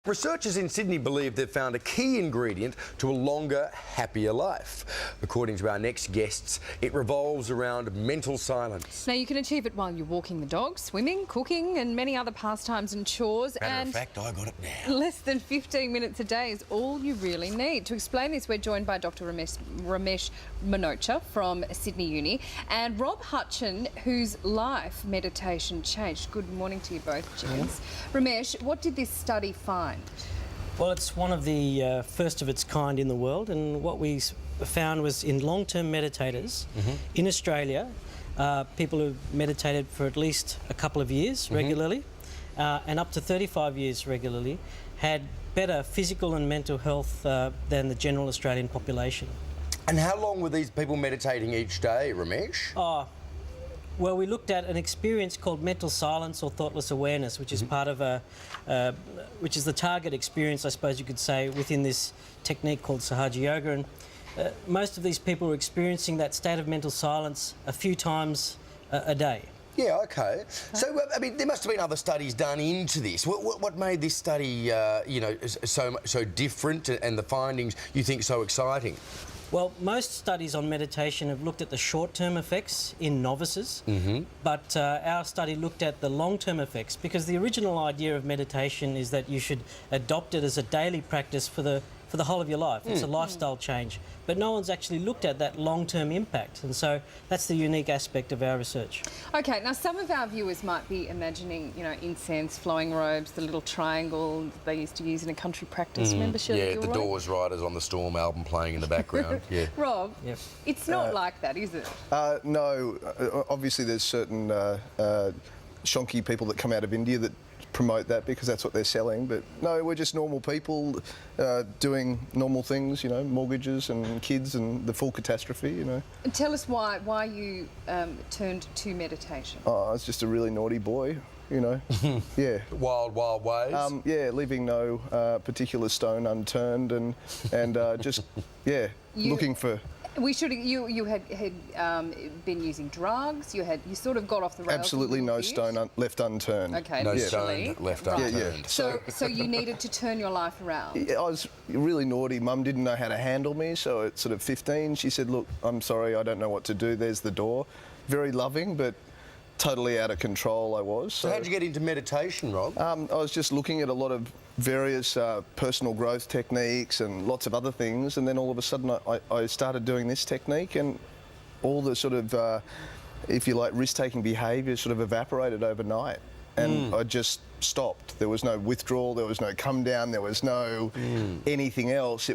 Researchers in Sydney believe they've found a key ingredient to a longer, happier life. According to our next guests, it revolves around mental silence. Now, you can achieve it while you're walking the dog, swimming, cooking and many other pastimes and chores. Matter of fact, I got it now. Less than 15 minutes a day is all you really need. To explain this, we're joined by Dr. Ramesh Manocha from Sydney Uni and Rob Hutchin, whose life meditation changed. Good morning to you both, gents. Ramesh, what did this study find? Well, it's one of the first of its kind in the world, and what we found was in long-term meditators in Australia, people who meditated for at least a couple of years regularly and up to 35 years regularly had better physical and mental health than the general Australian population. And how long were these people meditating each day, Ramesh? Well, we looked at an experience called mental silence or thoughtless awareness, which is part of which is the target experience, I suppose you could say, within this technique called Sahaja Yoga. And most of these people were experiencing that state of mental silence a few times a day. Yeah, okay. So, I mean, there must have been other studies done into this. What made this study, you know, so different, and the findings you think so exciting? Well, most studies on meditation have looked at the short-term effects in novices, but our study looked at the long-term effects, because the original idea of meditation is that you should adopt it as a daily practice for the whole of your life. It's a lifestyle change, but no one's actually looked at that long-term impact, and so that's the unique aspect of our research. Okay, now some of our viewers might be imagining, you know, incense, flowing robes, the little triangle they used to use in a country practice. Remember Shirley Yeah, the Gilroy? Doors Riders on the Storm album playing in the background. Yeah. Rob, Yep. it's not like that, is it? No, obviously there's certain shonky people that come out of India that promote that because that's what they're selling, but no, we're just normal people doing normal things, you know, mortgages and kids and the full catastrophe, you know. And tell us why you turned to meditation. I was just a really naughty boy, you know. Yeah. Wild, wild ways. Yeah, leaving no particular stone unturned, and just looking for. You had been using drugs. You sort of got off the rails. Absolutely no stone left unturned. Okay, no literally. stone left Right. unturned. So you needed to turn your life around. I was really naughty. Mum didn't know how to handle me, so at sort of 15, she said, "Look, I'm sorry, I don't know what to do. There's the door." Very loving, but totally out of control I was. So how'd you get into meditation, Rob? I was just looking at a lot of various personal growth techniques and lots of other things, and then all of a sudden I started doing this technique, and all the sort of, if you like, risk-taking behaviour sort of evaporated overnight, and I just stopped. There was no withdrawal, there was no come down, there was no anything else.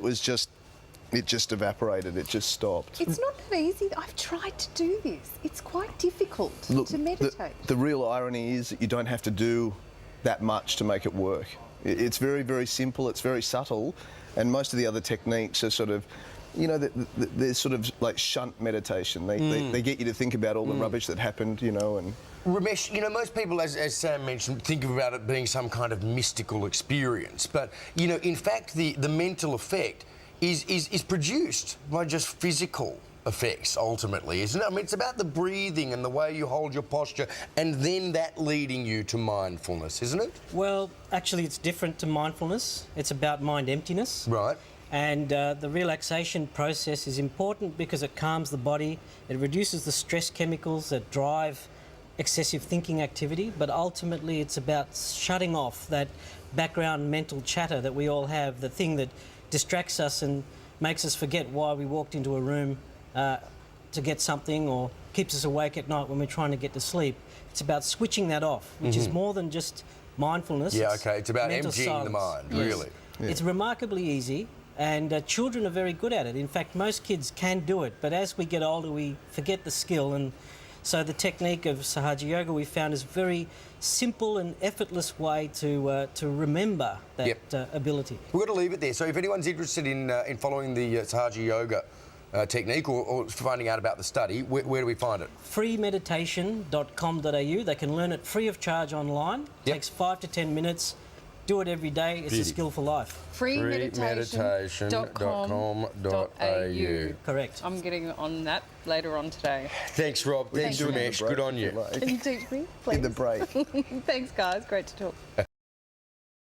It just evaporated, it just stopped. It's not that easy. I've tried to do this. It's quite difficult to meditate. The real irony is that you don't have to do that much to make it work. It's very, very simple, it's very subtle, and most of the other techniques are sort of, you know, they're sort of like shunt meditation. They get you to think about all the rubbish that happened, you know, and... Ramesh, you know, most people, as Sam mentioned, think about it being some kind of mystical experience, but, you know, in fact, the mental effect is produced by just physical effects, ultimately, isn't it? I mean, it's about the breathing and the way you hold your posture, and then that leading you to mindfulness, isn't it? Well, actually, it's different to mindfulness. It's about mind emptiness. Right. And the relaxation process is important because it calms the body, it reduces the stress chemicals that drive excessive thinking activity, but ultimately it's about shutting off that background mental chatter that we all have, the thing that distracts us and makes us forget why we walked into a room to get something, or keeps us awake at night when we're trying to get to sleep. It's about switching that off, which is more than just mindfulness. Yeah, okay, it's about mental emptying silence. the mind, Yes. really. Yeah. It's remarkably easy, and children are very good at it. In fact, most kids can do it, but as we get older, we forget the skill, and so the technique of Sahaja Yoga we found is a very simple and effortless way to remember that ability. We've got to leave it there. So if anyone's interested in following the Sahaja Yoga technique or finding out about the study, where do we find it? freemeditation.com.au. They can learn it free of charge online. Takes 5 to 10 minutes. Do it every day. It's a skill for life. freemeditation.com.au. Correct. I'm getting on that later on today. Thanks, Rob. Thanks, Ramesh. Good on you. Can you teach me, please? In the break. Thanks, guys. Great to talk.